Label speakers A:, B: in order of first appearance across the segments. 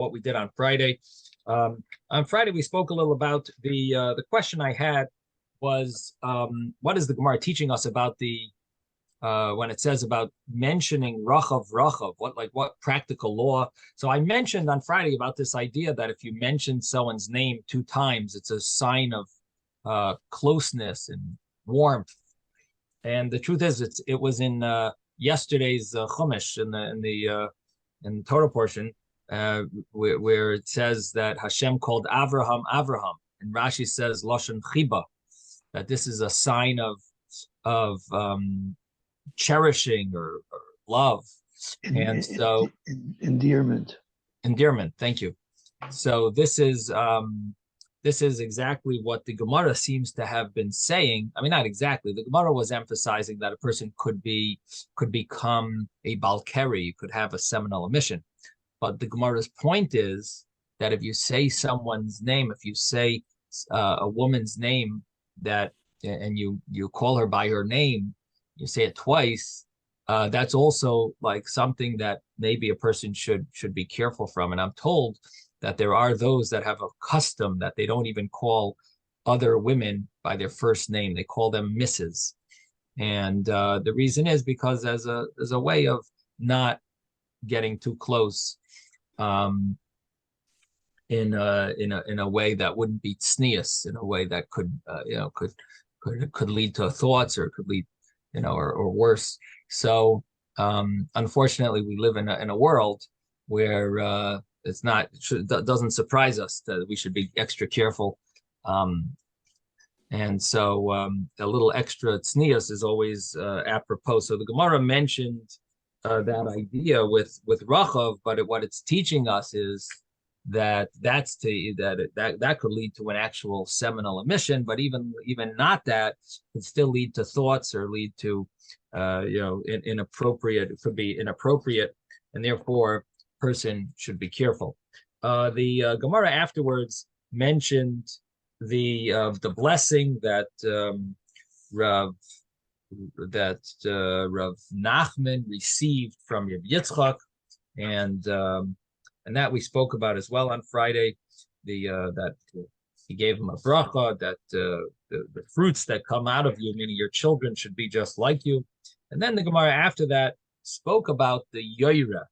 A: what we did on Friday. On Friday, we spoke a little about the question I had was what is the Gemara teaching us about the when it says about mentioning rachav, what practical law? So I mentioned on Friday about this idea that if you mention someone's name 2 times, it's a sign of closeness and warmth. And the truth is, it was in yesterday's Chumash in the Torah portion where it says that Hashem called Avraham, and Rashi says Lashon Chiba, that this is a sign of cherishing or love, and so
B: endearment.
A: Thank you. So this is exactly what the Gemara seems to have been saying. I mean, not exactly. The Gemara was emphasizing that a person could become a Balkari, could have a seminal emission. But the Gemara's point is that if you say someone's name, if you say a woman's name and you call her by her name, you say it twice, that's also like something that maybe a person should be careful from. And I'm told that there are those that have a custom that they don't even call other women by their first name. They call them Mrs. And the reason is because as a way of not getting too close, in a way that wouldn't be tznius, in a way that could lead to thoughts, or could lead, or worse. So unfortunately, we live in a world where it doesn't surprise us that we should be extra careful. And so a little extra tznius is always apropos. So the Gemara mentioned that idea with Rachav, but what it's teaching us is that that could lead to an actual seminal emission, but even not that, could still lead to thoughts or lead to inappropriate. It could be inappropriate, and therefore person should be careful. The Gemara afterwards mentioned the blessing that Rav Nachman received from Yitzchok, and that we spoke about as well on Friday. That he gave him a bracha, that the fruits that come out of you, meaning your children, should be just like you. And then the Gemara after that spoke about the Yoira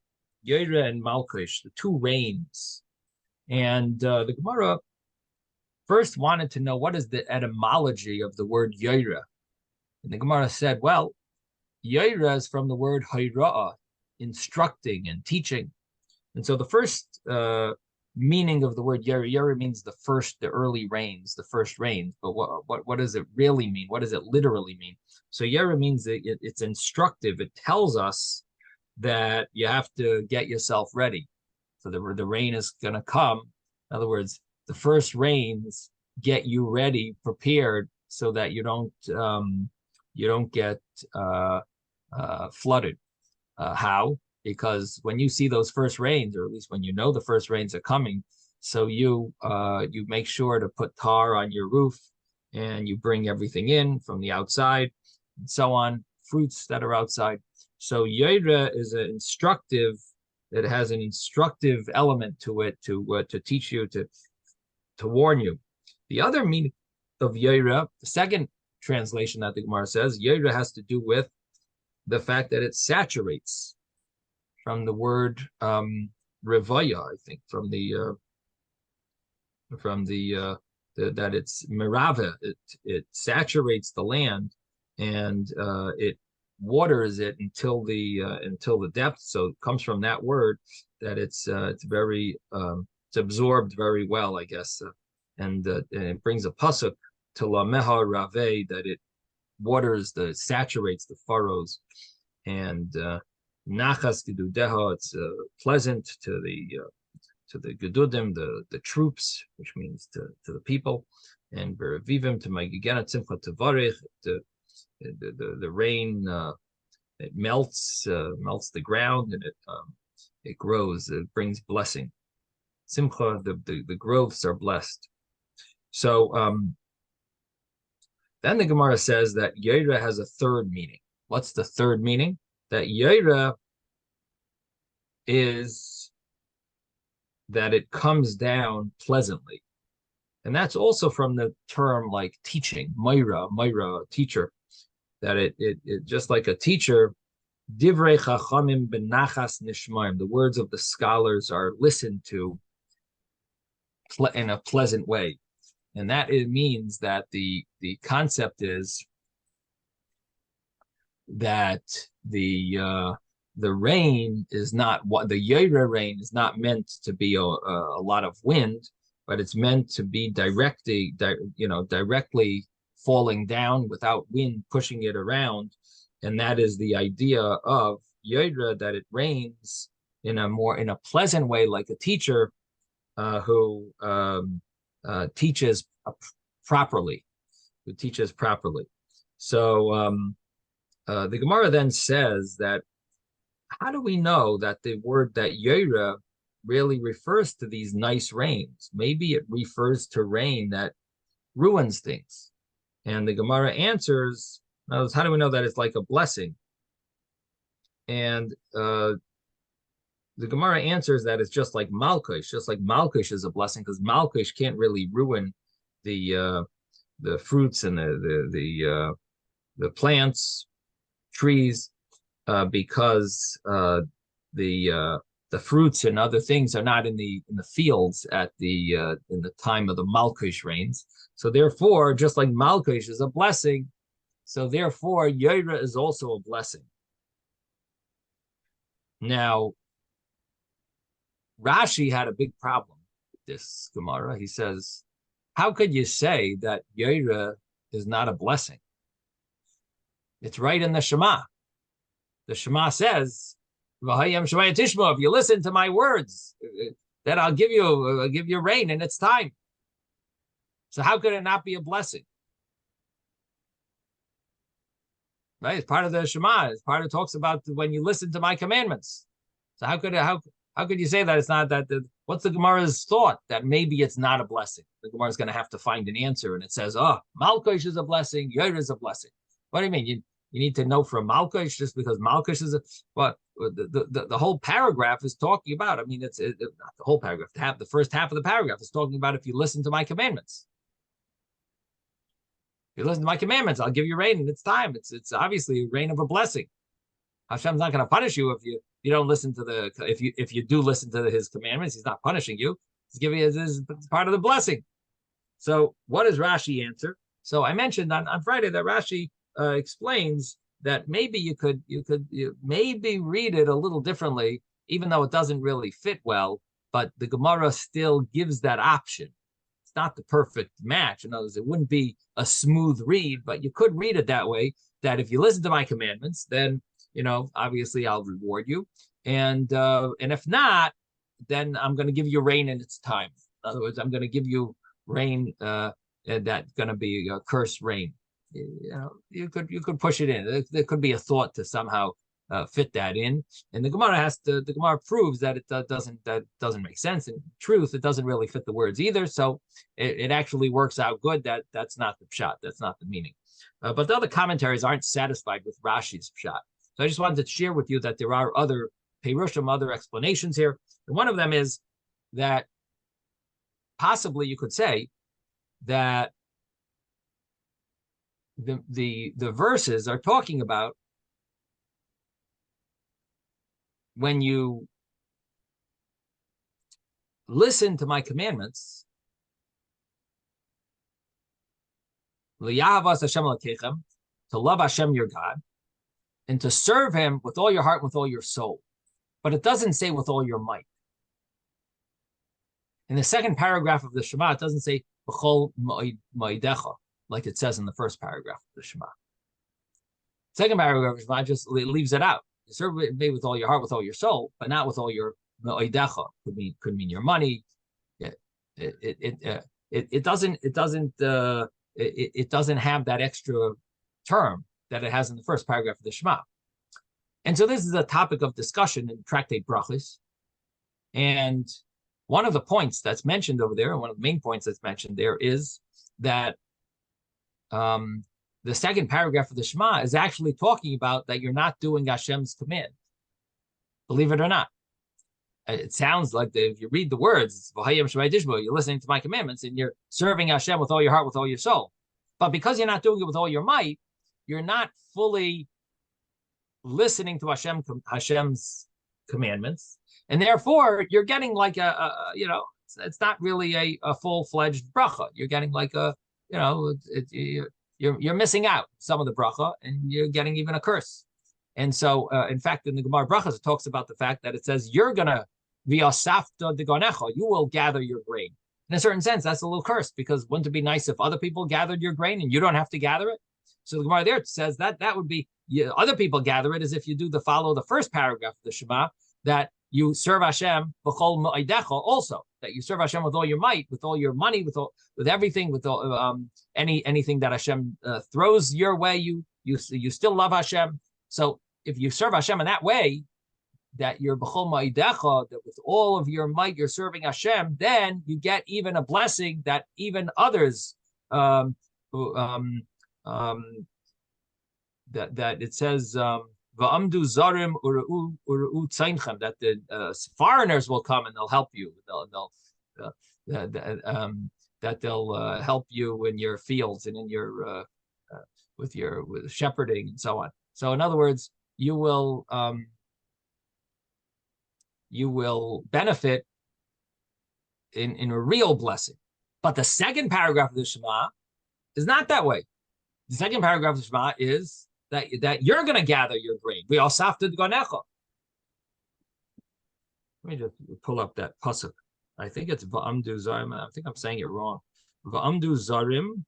A: and Malkish, the 2 rains. And the Gemara first wanted to know what is the etymology of the word Yoira. And the Gemara said, well, Yoira is from the word Hayra'ah, instructing and teaching. And so the first meaning of the word Yoira means the early rains, the first rains. But what does it really mean? What does it literally mean? So Yoira means that it's instructive. It tells us that you have to get yourself ready. So the rain is going to come. In other words, the first rains get you ready, prepared, so that you don't get flooded. How? Because when you see those first rains, or at least when you know the first rains are coming, so you make sure to put tar on your roof, and you bring everything in from the outside, and so on, fruits that are outside. So Yoira is an instructive. It has an instructive element to it, to teach you, to warn you. The other meaning of Yoira, the second translation that the Gemara says, Yoira has to do with the fact that it saturates, from the word revaya, I think, from the that it's merave. It saturates the land, and it waters it until the depth. So it comes from that word that it's very it's absorbed very well, I guess, and it brings a pasuk to lameha rave, that it saturates the furrows, and nachas gedudeha, it's pleasant to the gedudim, the troops, which means to the people, and berevivim to magigena tzimcha tevarich, the rain, it melts the ground, and it grows, it brings blessing. Simcha, the growths are blessed. So then the Gemara says that Yoira has a third meaning. What's the third meaning? That Yoira is that it comes down pleasantly. And that's also from the term like teaching, Moira, teacher, that it just like a teacher, Divrei Chachamim benachas nishmaim, the words of the scholars are listened to in a pleasant way. And that it means that the concept is that the rain is not what the Yaira rain is not meant to be a lot of wind, but it's meant to be directly falling down without wind pushing it around. And that is the idea of Yaira, that it rains in a pleasant way, like a teacher who teaches properly, who teaches properly. So the Gemara then says that, how do we know that the word that Yaira really refers to these nice rains? Maybe it refers to rain that ruins things. And the Gemara answers, how do we know that it's like a blessing? And the Gemara answers that it's just like Malkush, is a blessing, because Malkush can't really ruin the fruits and the plants, trees, because the fruits and other things are not in the fields at in the time of the Malkush rains. So therefore, just like Malkush is a blessing, so therefore Yaira is also a blessing. Now, Rashi had a big problem with this Gemara. He says, how could you say that Yaira is not a blessing? It's right in the Shema. The Shema says, if you listen to my words, then I'll give you rain in its time. So how could it not be a blessing? Right? It's part of the Shema. It's part of it talks about when you listen to my commandments. So how could you say that it's not that? What's the Gemara's thought that maybe it's not a blessing? The Gemara is going to have to find an answer, and it says, Malkush is a blessing, Yair is a blessing. What do you mean? You need to know from Malkush just because Malkush is the whole paragraph is talking about. I mean, it's not the whole paragraph. The first half of the paragraph is talking about if you listen to my commandments. If you listen to my commandments, I'll give you rain in its time. It's obviously a rain of a blessing. Hashem's not going to punish you if you don't listen to if you do listen to his commandments. He's not punishing you. He's giving you this part of the blessing. So what does Rashi answer? So I mentioned on Friday that Rashi explains that maybe you could maybe read it a little differently, even though it doesn't really fit well, but the Gemara still gives that option. It's not the perfect match. In other words, it wouldn't be a smooth read, but you could read it that way, that if you listen to my commandments, then, obviously I'll reward you. And if not, then I'm going to give you rain in its time. In other words, I'm going to give you rain that's going to be a cursed rain. You could push it in. There could be a thought to somehow fit that in, and the Gemara proves that it doesn't make sense. In truth, it doesn't really fit the words either. So it actually works out good. That's not the pshat. That's not the meaning. But the other commentaries aren't satisfied with Rashi's pshat. So I just wanted to share with you that there are other perushim, other explanations here, and one of them is that possibly you could say that the verses are talking about when you listen to my commandments, to love Hashem your God, and to serve him with all your heart, with all your soul. But it doesn't say with all your might. In the second paragraph of the Shema, it doesn't say b'chol ma'idecha, like it says in the first paragraph of the Shema. Second paragraph of the Shema just leaves it out. You serve me with all your heart, with all your soul, but not with all your ma'idecha. Could mean your money. It doesn't have that extra term that it has in the first paragraph of the Shema. And so this is a topic of discussion in Tractate Brachos. And one of the points that's mentioned over there, and one of the main points that's mentioned there, is that the second paragraph of the Shema is actually talking about that you're not doing Hashem's command, believe it or not. It sounds like if you read the words, you're listening to my commandments and you're serving Hashem with all your heart, with all your soul. But because you're not doing it with all your might, you're not fully listening to Hashem's commandments, and therefore you're getting like it's not really a full-fledged bracha. You're getting like you're missing out some of the bracha, and you're getting even a curse. And so, in fact, in the Gemara Brachas, it talks about the fact that it says you're gonna v'yasafta deganecha, you will gather your grain. In a certain sense, that's a little curse, because wouldn't it be nice if other people gathered your grain and you don't have to gather it? So the Gemara there says that would be other people gather it as if you do follow the first paragraph of the Shema, that you serve Hashem b'chol ma'idecha, also that you serve Hashem with all your might, with all your money, with everything, with all, anything that Hashem throws your way, you still love Hashem. So if you serve Hashem in that way, that you're b'chol ma'idecha, that with all of your might you're serving Hashem, then you get even a blessing that even others that it says va'amdu zarim ura'u tzainchem, that the foreigners will come and they'll help you. That they'll help you in your fields and in your with shepherding and so on. So in other words, you will benefit in a real blessing. But the second paragraph of the Shema is not that way. The second paragraph of the Shema is that you're going to gather your grain. We all safted ganecha. Let me just pull up that pasuk. I think it's va'amdu zarim. I think I'm saying it wrong. Va'amdu zarim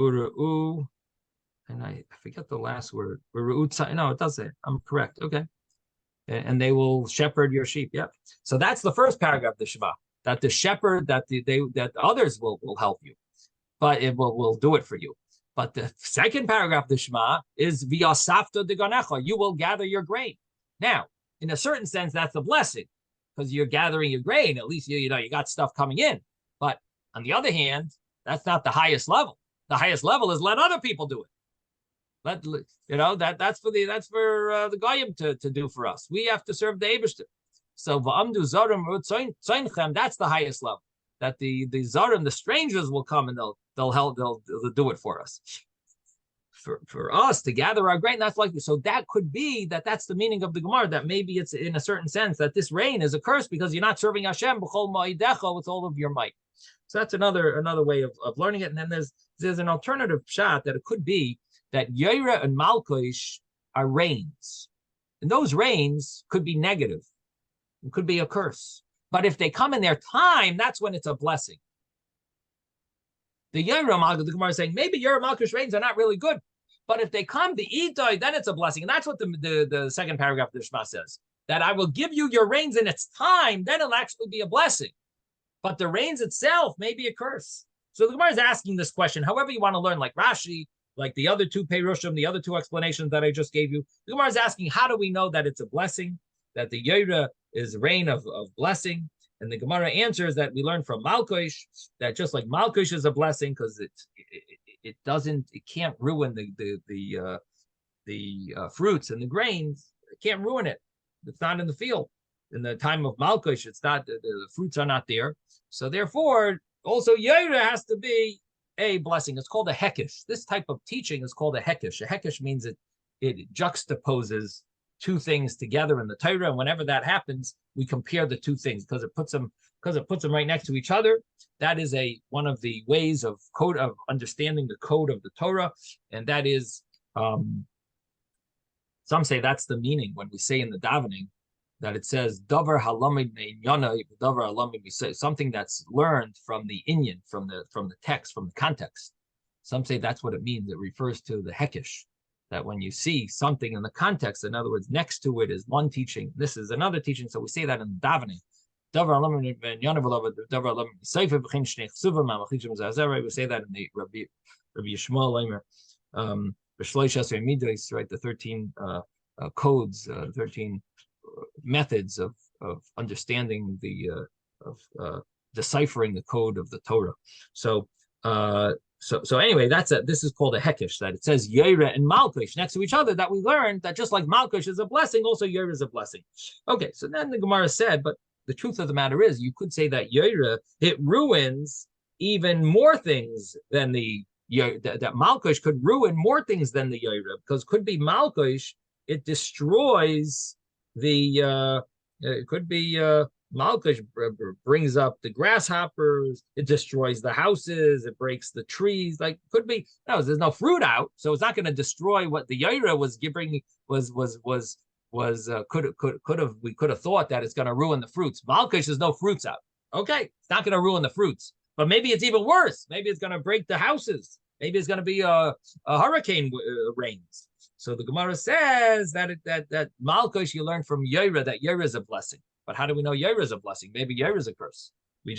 A: ura'u, and I forget the last word. No, it does say it. I'm correct. Okay. And they will shepherd your sheep. Yep. So that's the first paragraph of the Shema. That the shepherd, that others will help you, but it will do it for you. But the second paragraph of the Shema is v'yasafta deganecha, you will gather your grain. Now, in a certain sense, that's a blessing, because you're gathering your grain. At least you got stuff coming in. But on the other hand, that's not the highest level. The highest level is let other people do it. That's for the goyim to do for us. We have to serve the Eibishter. So va'amdu zarim tzainchem, that's the highest level. That the zarim, the strangers, will come and they'll help, they'll do it for us. For us to gather our grain, that's likely. So that could be that's the meaning of the Gemara, that maybe it's in a certain sense that this rain is a curse because you're not serving Hashem b'chol ma'idecha, with all of your might. So that's another way of learning it. And then there's an alternative shot that it could be that Yaira and Malkosh are rains. And those rains could be negative. It could be a curse. But if they come in their time, that's when it's a blessing. The Yaira Malkosh, the Gemara is saying, maybe Yaira Malkosh rains are not really good. But if they come to Itoi, then it's a blessing. And that's what the second paragraph of the Shema says. That I will give you your rains in its time, then it'll actually be a blessing. But the rains itself may be a curse. So the Gemara is asking this question, however you want to learn, like Rashi, like the other two Perushim, the other two explanations that I just gave you. The Gemara is asking, how do we know that it's a blessing, that the Yaira is rain of blessing? And the Gemara answers that we learn from Malkosh, that just like Malkosh is a blessing, because it can't ruin the fruits and the grains. It can't ruin it. It's not in the field. In the time of Malkosh, it's not, the fruits are not there. So therefore, also Yaira has to be a blessing. It's called a hekesh. This type of teaching is called a hekesh. A hekesh means it juxtaposes two things together in the Torah, and whenever that happens, we compare the two things because it puts them right next to each other. That is one of the ways of understanding the code of the Torah, and that is some say that's the meaning when we say in the davening that it says davar halamid neinyana, davar halamid, we say something that's learned from the inyan, from the text, from the context. Some say that's what it means. It refers to the hekesh, that when you see something in the context, in other words, next to it is one teaching, this is another teaching. So we say that in davening. We say that in the Rabbi Yishmael right? The 13 codes, 13 methods of understanding of deciphering the code of the Torah. So anyway, this is called a hekesh, that it says Yaira and Malkosh next to each other, that we learned that just like Malkosh is a blessing, also Yaira is a blessing. Okay, so then the Gemara said, but the truth of the matter is, you could say that Yoira, it ruins even more things than the that Malkush could ruin more things than the Yoira, because could be Malkush, it destroys it could be Malkush brings up the grasshoppers, it destroys the houses, it breaks the trees. Like could be no, there's no fruit out, so it's not going to destroy what the Yoira was giving. We could have thought that it's going to ruin the fruits. Malkush, there's no fruits out. Okay, it's not going to ruin the fruits, but maybe it's even worse. Maybe it's going to break the houses. Maybe it's going to be a hurricane rains. So the Gemara says that Malkush, you learn from Yoira that Yoira is a blessing. But how do we know Yoira is a blessing? Maybe Yoira is a curse. We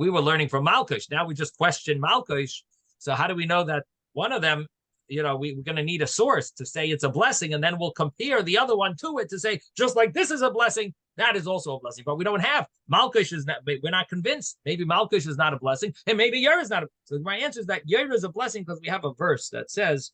A: were learning from Malkush. Now we just question Malkush. So how do we know that one of them, we're going to need a source to say it's a blessing, and then we'll compare the other one to it to say, just like this is a blessing, that is also a blessing. But we don't have Malkush is not. We're not convinced. Maybe Malkush is not a blessing, and maybe Yoira is not. So my answer is that Yoira is a blessing because we have a verse that says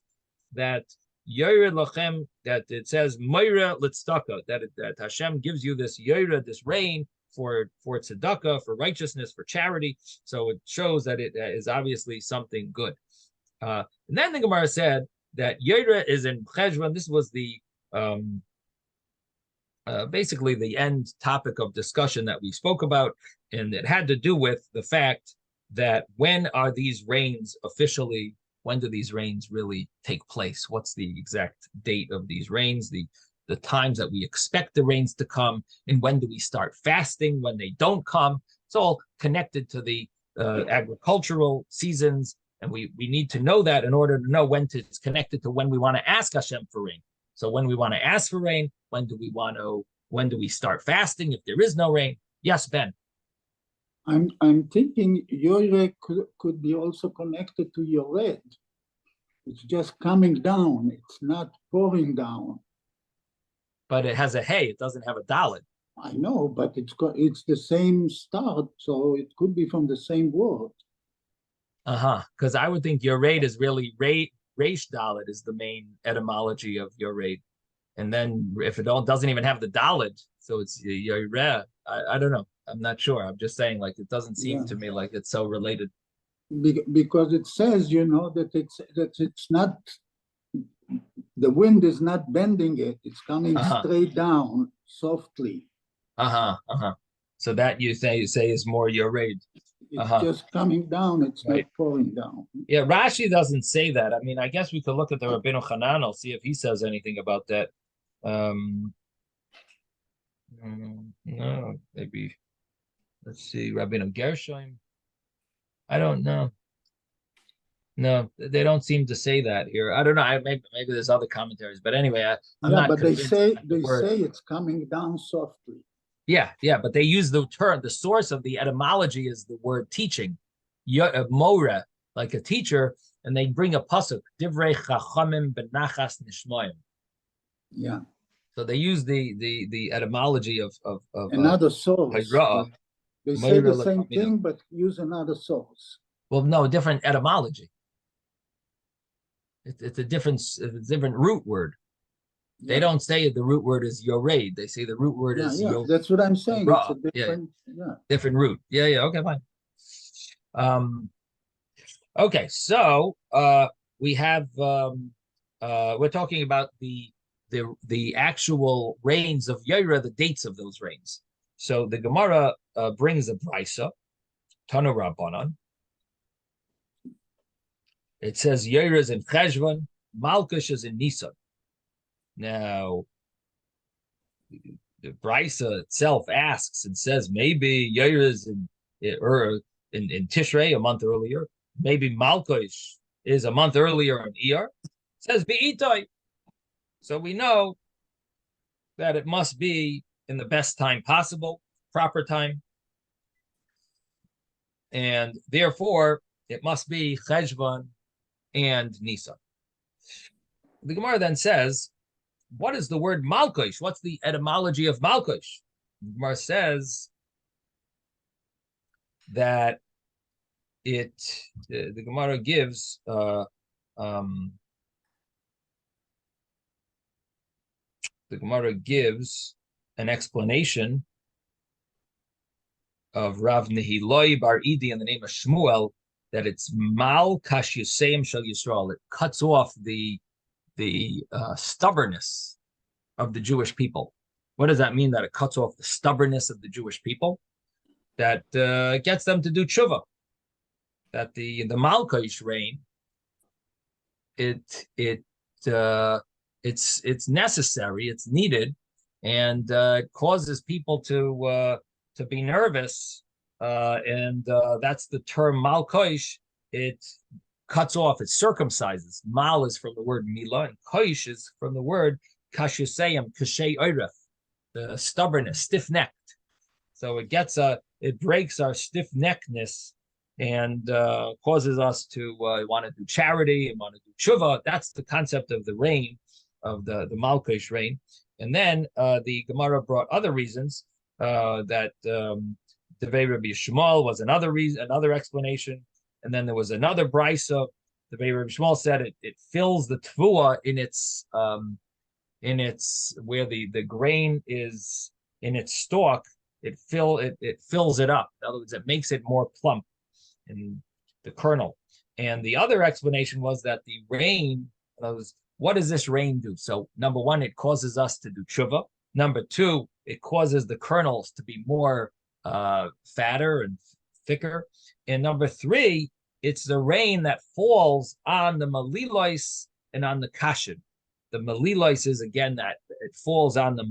A: that Yoira lachem, that it says Moira litzdaka, that Hashem gives you this Yoira, this rain for tzedakah, for righteousness, for charity. So it shows that it is obviously something good. And then the Gemara said that Yoira is in Marcheshvan. This was the basically the end topic of discussion that we spoke about, and it had to do with the fact that when are these rains officially? When do these rains really take place? What's the exact date of these rains? The times that we expect the rains to come, and when do we start fasting when they don't come? It's all connected to the agricultural seasons, and we need to know that in order to know when it's connected to when we want to ask Hashem for rain. So when we want to ask for rain, when do we start fasting if there is no rain? Yes, Ben.
B: I'm thinking Yoire could be also connected to Yored. It's just coming down. It's not pouring down.
A: But it has a hey. It doesn't have a dalet.
B: I know, but it's the same start, so it could be from the same word.
A: Because I would think Yored is really Reish dalet is the main etymology of Yored, and then if it doesn't even have the dalet, so it's Yoreh. I don't know. I'm not sure. I'm just saying, like, it doesn't seem to me like it's so related.
B: Because it says, that it's not, the wind is not bending it. It's coming straight down softly.
A: So that you say is more Yored.
B: It's just coming down. It's not pouring down.
A: Yeah, Rashi doesn't say that. I mean, I guess we could look at the Rabbeinu Hanan. I'll see if he says anything about that. No, maybe. Let's see, Rabbeinu Gershom. I don't know. No, they don't seem to say that here. I don't know. Maybe there's other commentaries, but anyway, I'm not.
B: But they say it's coming down softly.
A: Yeah, but they use the term. The source of the etymology is the word teaching, mora, like a teacher, and they bring a pasuk, divrei chachamim benachas nishmoyim.
B: Yeah.
A: So they use the etymology of
B: another source. They say the same thing, but use another source.
A: Well, no, different etymology. It's a different root word. They don't say the root word is Yored. They say the root word is Yored.
B: That's what I'm saying. It's a different,
A: different root. Yeah. Okay, fine. Okay, so we have we're talking about the actual rains of Yored, the dates of those rains. So the Gemara brings a brisa, Tanu Rabbanan. It says Yored is in Marcheshvan, Malkush is in Nisan. Now, the brisa itself asks and says maybe Yored is in Tishrei, a month earlier. Maybe Malkush is a month earlier in Iyar. It says Be'itai. So we know that it must be in the best time possible, proper time. And therefore, it must be Cheshvan and Nisan. The Gemara then says, what is the word Malkush? What's the etymology of Malkush? The Gemara says that the Gemara gives the Gemara gives an explanation of Rav Nehiloi Bar Idi in the name of Shmuel, that it's Mal Kash Yusayim Shel Yisrael. It cuts off the stubbornness of the Jewish people. What does that mean? That it cuts off the stubbornness of the Jewish people? That gets them to do tshuva. That the Malkish reign, it's necessary, it's needed, and it causes people to be nervous, and that's the term Malkish. It cuts off, it circumcises. Mal is from the word milah, and koish is from the word kashusayim, kashay oiref, the stubbornness, stiff-necked. So it breaks our stiff-neckedness and causes us to want to do charity and want to do tshuva. That's the concept of the reign, of the Malkish reign. And then the Gemara brought other reasons that Devei Rabbi Shmuel was another reason, another explanation. And then there was another brisa. Devei Rabbi Shmuel said it fills the tvua in its where the grain is in its stalk. It fills it up. In other words, it makes it more plump in the kernel. And the other explanation was that the rain, what does this rain do? So number one, it causes us to do tshuva. Number two, it causes the kernels to be more fatter and thicker. And number three, it's the rain that falls on the malilois and on the kashin. The malilois is, again, that it falls on the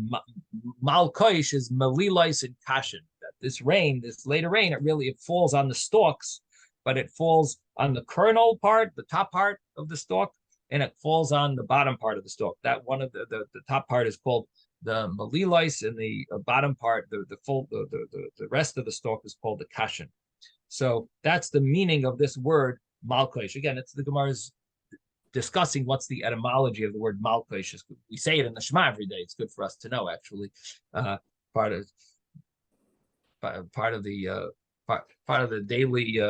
A: malkoish is malilois and kashin. That this rain, this later rain, it falls on the stalks, but it falls on the kernel part, the top part of the stalk, and it falls on the bottom part of the stalk. That one of the top part is called the malilois, and the bottom part, the rest of the stalk is called the kashin. So that's the meaning of this word malkoish. Again, it's the Gemara's discussing what's the etymology of the word malkoish. We say it in the Shema every day. It's good for us to know, actually. Part of the daily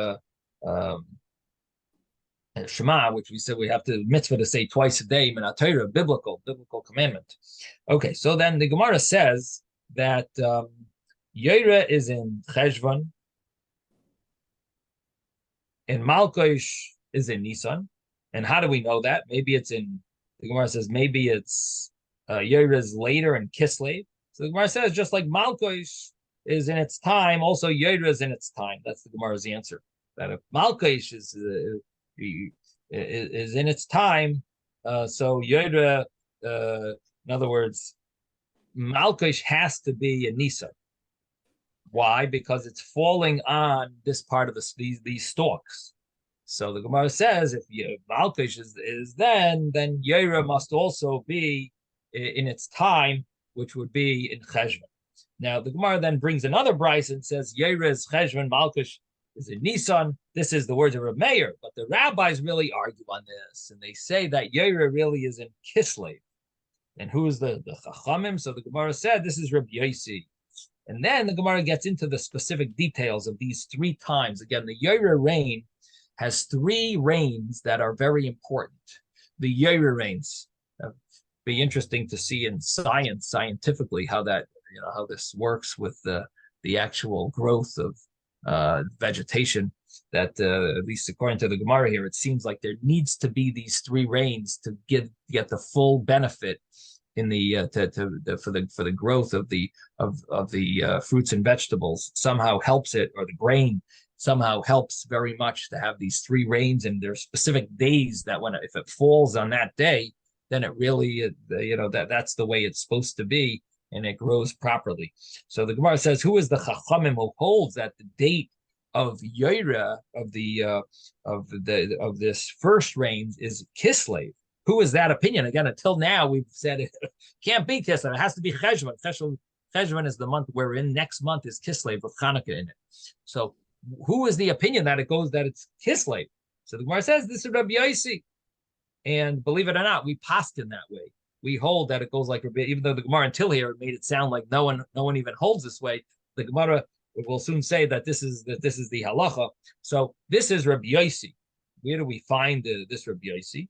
A: Shema, which we said we have to mitzvah to say twice a day, min Torah, biblical commandment. Okay, so then the Gemara says that Yeira is in Cheshvan, and Malkoish is in Nisan. And how do we know that? Maybe it's in, the Gemara says, maybe it's Yeira is later in Kislev. So the Gemara says, just like Malkoish is in its time, also Yeira is in its time. That's the Gemara's answer. That if Malkoish is in its time, so Yeira, in other words, Malkoish has to be a Nisan. Why? Because it's falling on this part of these stalks. So the Gemara says if Malkish is then Yeira must also be in its time, which would be in Cheshvan. Now the Gemara then brings another brisa and says Yeira is Cheshvan, Malkish is in Nisan. This is the words of Reb Meir, but the rabbis really argue on this, and they say that Yeira really is in Kislev. And who is the Chachamim? So the Gemara said this is Reb Yosi. And then the Gemara gets into the specific details of these three times. Again, the Yeira rain has three rains that are very important. The Yeira rains. Be interesting to see in scientifically how that, how this works with the actual growth of vegetation. That at least according to the Gemara here, it seems like there needs to be these three rains to get the full benefit in the for the growth of the fruits and vegetables. Somehow helps it, or the grain somehow helps very much to have these three rains, and there are specific days that if it falls on that day, then it really that's the way it's supposed to be, and it grows properly. So the Gemara says, who is the Chachamim who holds that the date of Yeira of this first rain is Kislev? Who is that opinion? Again, until now we've said it can't be Kislev. It has to be Cheshvan. Cheshvan is the month we're in. Next month is Kislev with Hanukkah in it. So who is the opinion that it's Kislev? So the Gemara says this is Rabbi Yosi, and believe it or not, we passed in that way. We hold that it goes like Rabbi, even though the Gemara until here made it sound like no one even holds this way. The Gemara will soon say that this is the halacha. So this is Rabbi Yosi. Where do we find this Rabbi Yosi?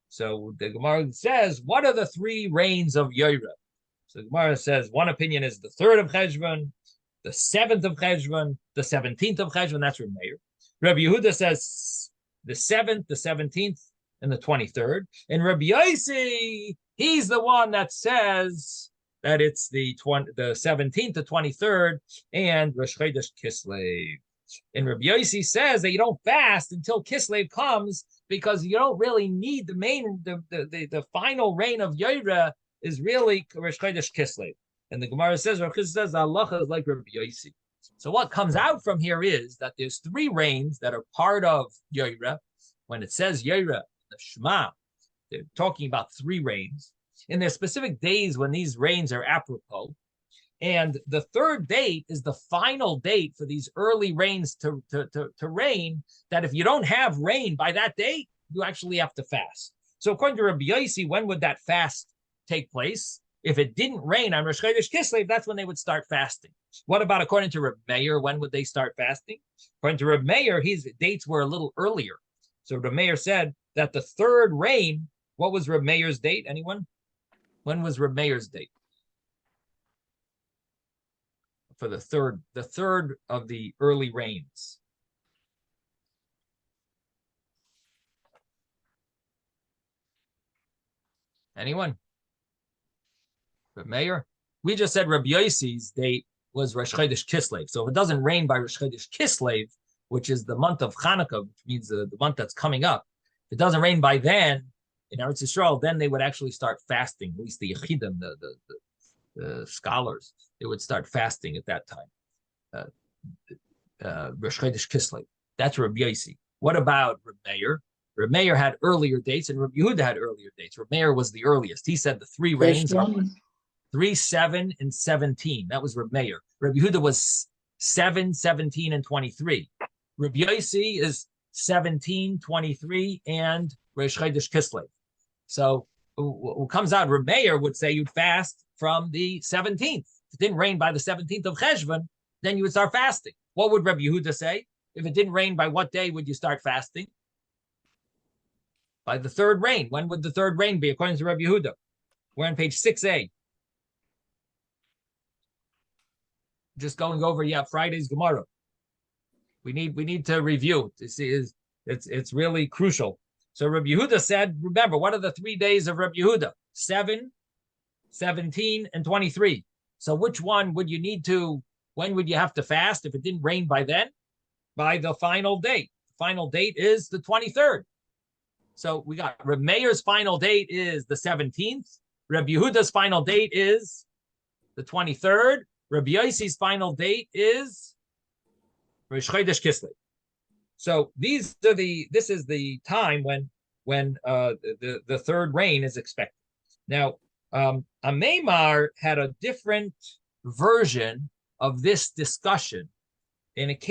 A: So the Gemara says, what are the three rains of Yeira? So the Gemara says one opinion is the third of Cheshvan, the 7th of Cheshvan, the 17th of Cheshvan. That's Reb Meir. Rabbi Yehuda says the 7th, the 17th, and the 23rd. And Rabbi Yossi, he's the one that says that it's the 17th, the 23rd, and Rosh Chodesh Kislev. And Rabbi Yossi says that you don't fast until Kislev comes because you don't really need the final reign of Yoira is really Rosh Chodesh Kislev. And the Gemara says, Rav Chisda says, Allah is like Rabbi Yossi. So what comes out from here is that there's 3 reigns that are part of Yoira. When it says Yoira, the Shema, they're talking about 3 reigns. And there's specific days when these reigns are apropos. And the 3rd date is the final date for these early reigns to reign, that if you don't have rain by that date, you actually have to fast. So according to Rabbi Yossi, when would that fast take place? If it didn't rain on Rosh Chodesh Kislev, that's when they would start fasting. What about according to Reb Meir? When would they start fasting? According to Reb Meir, his dates were a little earlier. So Reb Meir said that the 3rd reign, what was Reb Meir's date? Anyone? When was Reb Meir's date? For the third of the early reigns. Anyone? Reb Meir? We just said Reb Yossi's date was Rosh Chodesh Kislev. So if it doesn't rain by Rosh Chodesh Kislev, which is the month of Hanukkah, which means the month that's coming up, if it doesn't rain by then in Eretz Yisrael, then they would actually start fasting. At least the Yechidim, the scholars, they would start fasting at that time. Rosh Chodesh Kislev. That's Reb Yossi. What about Reb Meir? Reb Meir had earlier dates, and Reb Yehuda had earlier dates. Reb Meir was the earliest. He said the 3 reigns are 3, 7, and 17. That was Reb Meir. Reb Yehuda was 7, 17, and 23. Reb Yossi is 17, 23, and Rosh Chodesh Kislev. So what comes out, Reb Meir would say you'd fast from the 17th. If it didn't rain by the 17th of Cheshvan, then you would start fasting. What would Reb Yehuda say? If it didn't rain, by what day would you start fasting? By the 3rd rain. When would the 3rd rain be, according to Reb Yehuda? We're on page 6a. Just going over, Friday's Gemara. We need to review. It's really crucial. So Reb Yehuda said, remember, what are the 3 days of Reb Yehuda? 7, 17, and 23. So which one would you need to, when would you have to fast if it didn't rain by then? By the final date. The final date is the 23rd. So we got Reb Meir's final date is the 17th. Reb Yehuda's final date is the 23rd. Reb Yossi's final date is Rosh Chodesh Kislev. So this is the time when the 3rd rain is expected. Now, Ameimar had a different version of this discussion, and it came